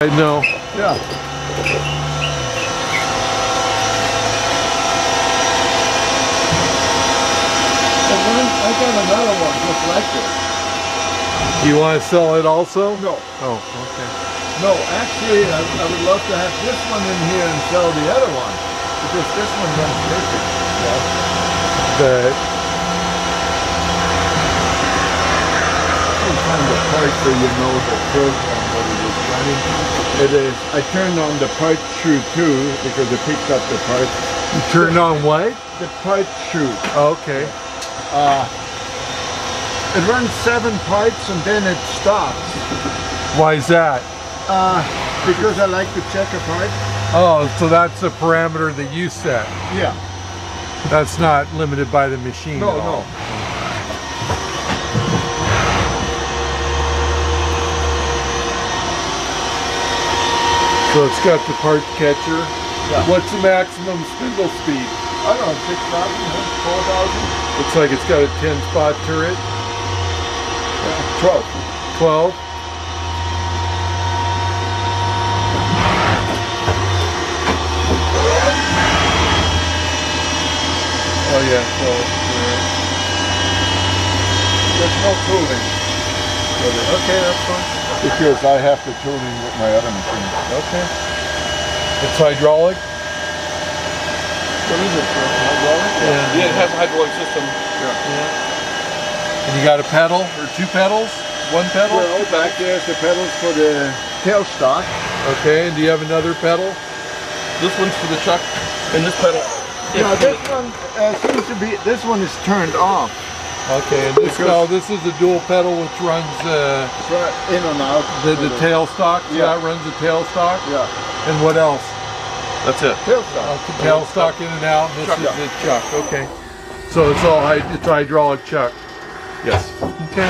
I know. Yeah. And then I got another one just like this. You want to sell it also? No. Oh, okay. No, actually, I would love to have this one in here and sell the other one. Because this one runs perfect. Yeah. But Kind of part so you know the program what it is running. It is. I turned on the part chute too because it picks up the part. you turned on what? The part chute. Oh, okay. It runs 7 parts and then it stops. Why is that? Because I like to check a part. Oh, so that's a parameter that you set. Yeah. That's not limited by the machine No, at all. no. So it's got the part catcher. Yeah. What's the maximum spindle speed? I don't know, 6,000, 4,000? Looks like it's got a 10-spot turret. 12. 12. Oh yeah, 12. There's no tooling. Okay, that's fine. Because I have the tooling with my other machine. Okay. It's hydraulic? What is it? Hydraulic? Yeah, it has a hydraulic system. And you got a pedal or 2 pedals? 1 pedal? Well, back there's the pedals for the tailstock. Okay, and do you have another pedal? This one's for the chuck, and this pedal. Yeah, this one seems to be, this one is turned off. Okay, and this, no, this is a dual pedal which runs In and out. the tailstock. So Yeah. that runs the tailstock. Yeah. And what else? That's it. Tailstock. Tailstock in and out. And this Chuck. is the chuck. Okay. So it's all it's hydraulic chuck. Yes. Okay.